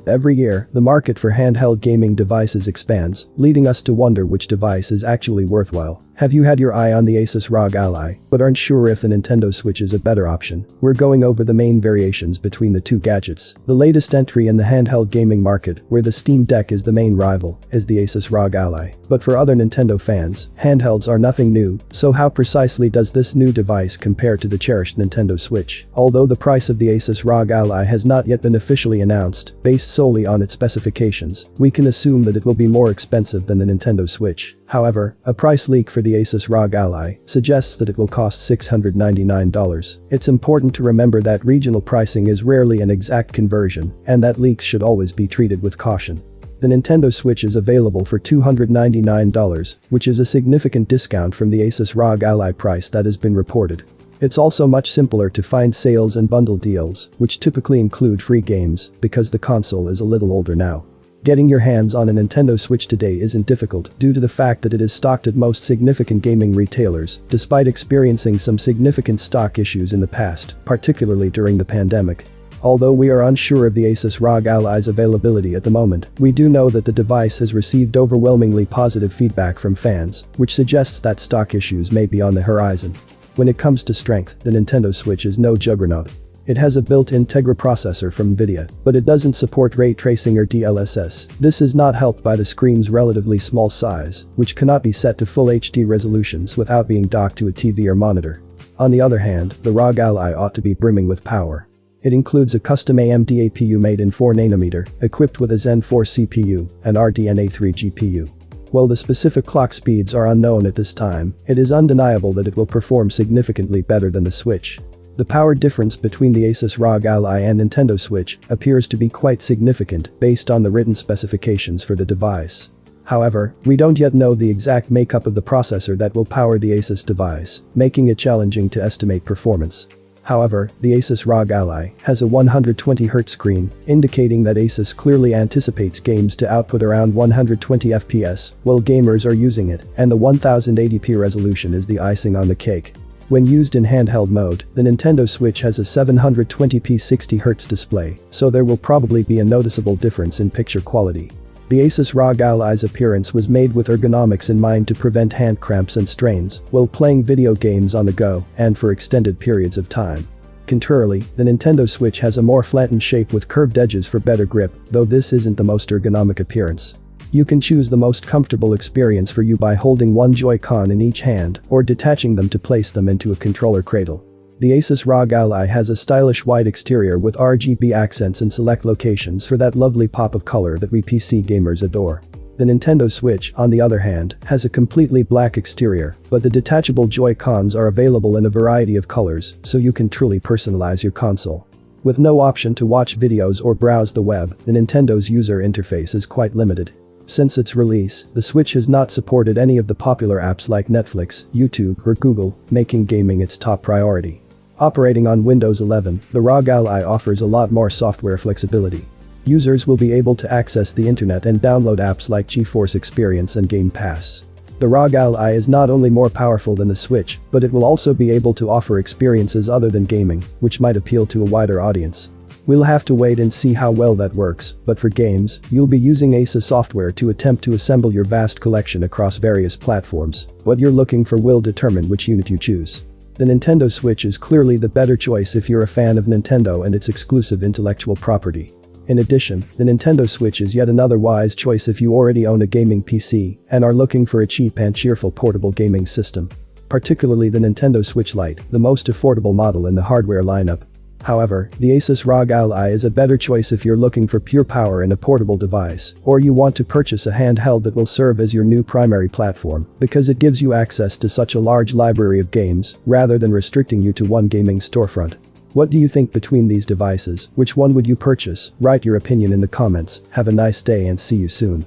Every year, the market for handheld gaming devices expands, leading us to wonder which device is actually worthwhile. Have you had your eye on the Asus ROG Ally, but aren't sure if the Nintendo Switch is a better option? We're going over the main variations between the two gadgets. The latest entry in the handheld gaming market, where the Steam Deck is the main rival, is the Asus ROG Ally. But for other Nintendo fans, handhelds are nothing new, so how precisely does this new device compare to the cherished Nintendo Switch? Although the price of the Asus ROG Ally has not yet been officially announced, based solely on its specifications, we can assume that it will be more expensive than the Nintendo Switch. However, a price leak for the Asus ROG Ally suggests that it will cost $699. It's important to remember that regional pricing is rarely an exact conversion, and that leaks should always be treated with caution. The Nintendo Switch is available for $299, which is a significant discount from the Asus ROG Ally price that has been reported. It's also much simpler to find sales and bundle deals, which typically include free games, because the console is a little older now. Getting your hands on a Nintendo Switch today isn't difficult due to the fact that it is stocked at most significant gaming retailers, despite experiencing some significant stock issues in the past, particularly during the pandemic. Although we are unsure of the Asus ROG Ally's availability at the moment, we do know that the device has received overwhelmingly positive feedback from fans, which suggests that stock issues may be on the horizon. When it comes to strength, the Nintendo Switch is no juggernaut. It has a built-in Tegra processor from Nvidia, but it doesn't support ray tracing or DLSS. This is not helped by the screen's relatively small size, which cannot be set to full HD resolutions without being docked to a TV or monitor. On the other hand, the ROG Ally ought to be brimming with power. It includes a custom AMD APU made in 4nm, equipped with a Zen 4 CPU and RDNA 3 GPU. While the specific clock speeds are unknown at this time, it is undeniable that it will perform significantly better than the Switch. The power difference between the Asus ROG Ally and Nintendo Switch appears to be quite significant based on the written specifications for the device. However, we don't yet know the exact makeup of the processor that will power the Asus device, making it challenging to estimate performance. However, the Asus ROG Ally has a 120Hz screen, indicating that Asus clearly anticipates games to output around 120 FPS while gamers are using it, and the 1080p resolution is the icing on the cake. When used in handheld mode, the Nintendo Switch has a 720p 60Hz display, so there will probably be a noticeable difference in picture quality. The Asus ROG Ally's appearance was made with ergonomics in mind to prevent hand cramps and strains while playing video games on the go and for extended periods of time. Contrarily, the Nintendo Switch has a more flattened shape with curved edges for better grip, though this isn't the most ergonomic appearance. You can choose the most comfortable experience for you by holding one Joy-Con in each hand or detaching them to place them into a controller cradle. The Asus ROG Ally has a stylish white exterior with RGB accents in select locations for that lovely pop of color that we PC gamers adore. The Nintendo Switch, on the other hand, has a completely black exterior, but the detachable Joy-Cons are available in a variety of colors, so you can truly personalize your console. With no option to watch videos or browse the web, the Nintendo's user interface is quite limited. Since its release, the Switch has not supported any of the popular apps like Netflix, YouTube, or Google, making gaming its top priority. Operating on Windows 11, the ROG Ally offers a lot more software flexibility. Users will be able to access the internet and download apps like GeForce Experience and Game Pass. The ROG Ally is not only more powerful than the Switch, but it will also be able to offer experiences other than gaming, which might appeal to a wider audience. We'll have to wait and see how well that works, but for games, you'll be using Asus software to attempt to assemble your vast collection across various platforms. What you're looking for will determine which unit you choose. The Nintendo Switch is clearly the better choice if you're a fan of Nintendo and its exclusive intellectual property. In addition, the Nintendo Switch is yet another wise choice if you already own a gaming PC and are looking for a cheap and cheerful portable gaming system. Particularly the Nintendo Switch Lite, the most affordable model in the hardware lineup. However, the Asus ROG Ally is a better choice if you're looking for pure power in a portable device, or you want to purchase a handheld that will serve as your new primary platform, because it gives you access to such a large library of games, rather than restricting you to one gaming storefront. What do you think between these devices? Which one would you purchase? Write your opinion in the comments. Have a nice day and see you soon.